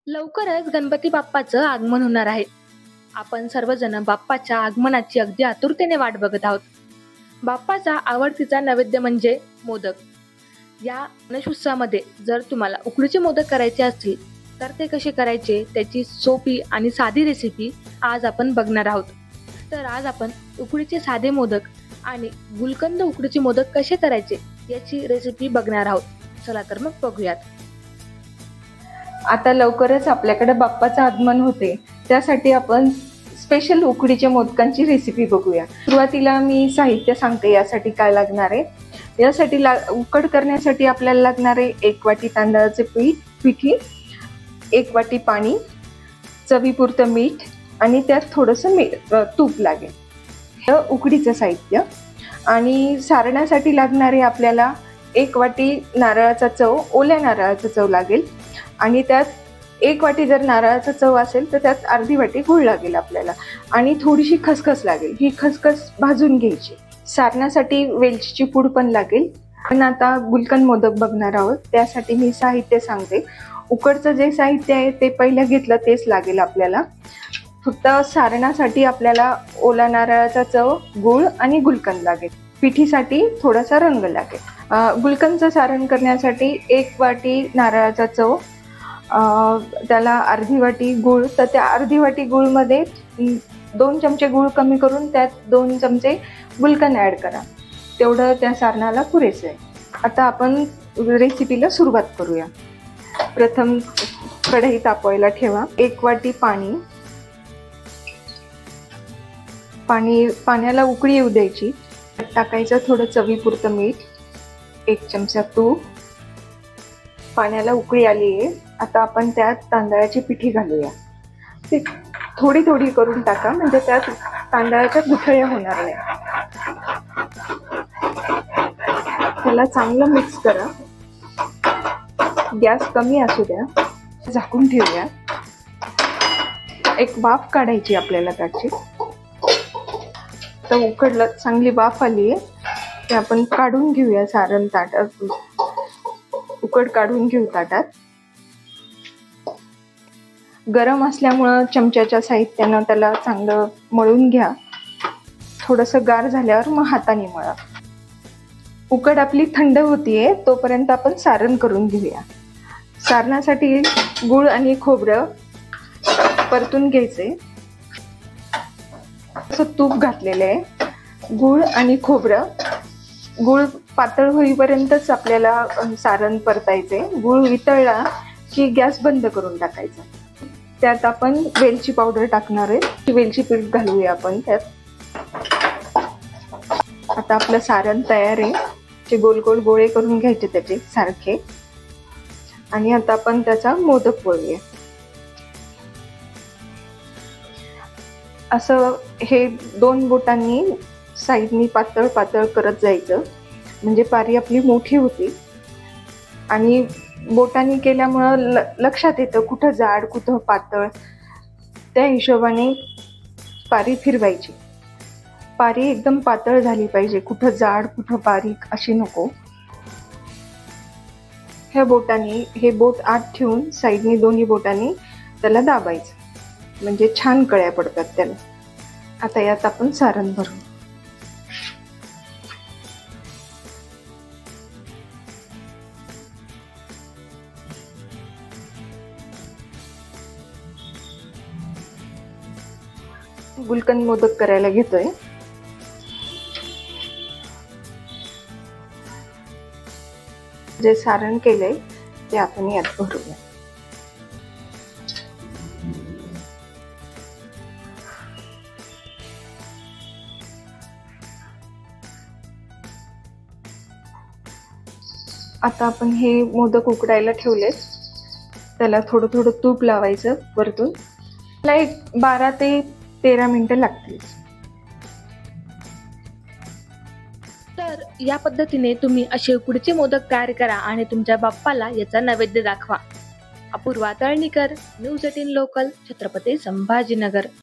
लवकरच गणपती बाप्पाचं आगमन होणार आहे. आपण सर्वजण बाप्पाच्या आगमनाची अगदी आतुरतेने वाट बघत आहोत. बाप्पाचा आवडतीचा नैवेद्य म्हणजे मोदक. या गणेशोत्सवामध्ये जर तुम्हाला उकडीचे मोदक करायचे असतील तर ते कसे करायचे त्याची सोपी आणि साधी रेसिपी आज आपण बघणार आहोत. तर आज आपण उकडीचे साधे मोदक आणि गुलकंद उकडीचे मोदक कसे करायचे याची रेसिपी बघणार आहोत. चला तर मग बघूयात. आता लवकरच आपल्याकडे बाप्पाचं आगमन होते, त्यासाठी आपण स्पेशल उकडीच्या मोदकांची रेसिपी बघूया. सुरुवातीला मी साहित्य सांगते यासाठी काय लागणार आहे. यासाठी उकड करण्यासाठी आपल्याला लागणार आहे 1 वाटी तांदळाचे पिठी, 1 वाटी पाणी, चवीपुरतं मीठ आणि त्यात थोडंसं तूप लागेल. हे उकडीचं साहित्य. आणि सारण्यासाठी लागणारे आपल्याला 1 वाटी नारळाचा चव, ओल्या नारळाचा चव लागेल आणि त्यात 1 वाटी जर नारळाचा चव असेल तर त्यात अर्धी वाटी गूळ लागेल आपल्याला आणि थोडीशी खसखस लागेल. ही खसखस भाजून घ्यायची. सारण्यासाठी वेलचीची पूड पण लागेल. पण आता गुलकंद मोदक बघणार आहोत, त्यासाठी मी साहित्य सांगते. उकडचं जे साहित्य आहे ते पहिलं घेतलं तेच लागेल आपल्याला. फक्त सारण्यासाठी आपल्याला ओला नारळाचा चव, गूळ आणि गुलकंद लागेल. पिठीसाठी थोडासा रंग लागेल. गुलकंदचं सारण करण्यासाठी 1 वाटी नारळाचा चव, त्याला अर्धी वाटी गूळ. तर त्या अर्धी वाटी गूळमध्ये 2 चमचे गूळ कमी करून त्यात 2 चमचे गुलकंद ॲड करा. तेवढं त्या सारणाला पुरेसं आहे. आता आपण रेसिपीला सुरुवात करूया. प्रथम कढई तापवायला ठेवा. 1 वाटी पाण्याला उकळी येऊ द्यायची. टाकायचं थोडं चवीपुरतं मीठ, 1 चमचा तूप. पाण्याला उकळी आली आहे. आता आपण त्यात तांदळाची पिठी घालूया. ती थोडी थोडी करून टाका, म्हणजे त्यात तांदळाच्या गुठळ्या होणार नाही. त्याला चांगलं मिक्स करा. गॅस कमी असू द्या. झाकून ठेवूया. एक वाफ काढायची आपल्याला त्याची. तर उकडलं, चांगली वाफ आली आहे. ते आपण काढून घेऊया सारण ताटात. उकड काढून घेऊ ताटात. गरम असल्यामुळं चमच्याच्या साहित्यानं त्याला चांगलं मळून घ्या. थोडंसं गार झाल्यावर मग हाताने मळा. उकड आपली थंड होतीये तोपर्यंत आपण सारण करून घेऊया. सारणासाठी गूळ आणि खोबरं परतून घ्यायचे. असं तूप घातलेलं आहे. गूळ आणि खोबरं, गूळ पातळ होईपर्यंतच आपल्याला सारण परतायचे. गूळ वितळला की गॅस बंद करून टाकायचा. त्यात आपण वेलची पावडर टाकणार आहे. वेलची पीठ घालूया आपण त्यात. आता आपलं सारण तयार आहे. ते गोल गोल गोळे करून घ्यायचे त्याचे सारखे. आणि आता आपण त्याचा मोदक वळूया. असं हे 2 बोटांनी साईडनी पातळ पातळ करत जायचं, म्हणजे पारी आपली मोठी होती. आणि बोटांनी केल्यामुळं लक्षात येतं कुठं जाड कुठं पातळ. त्या हिशोबाने पारी फिरवायची. पारी एकदम पातळ झाली पाहिजे, कुठं जाड कुठं बारीक अशी नको. ह्या बोटांनी हे बोट आत ठेवून साईडनी दोन्ही बोटांनी त्याला दाबायचं, म्हणजे छान कळ्या पडतात त्याला. आता यात आपण सारण भरू. गुलकंद मोदक करायला घेतोय. जे सारण केलंय ते आपण यात भरूया. आता आपण हे मोदक उकडायला ठेवलेत. त्याला थोडं थोडं तूप लावायचं वरतून. त्याला एक 12 ते 13 मिनिटं लागतील. तर या पद्धतीने तुम्ही असे उकडीचे मोदक तयार करा आणि तुमच्या बाप्पाला याचा नैवेद्य दाखवा. Apurva Talnikar, news 18 local, Chhatrapati Sambhajinagar.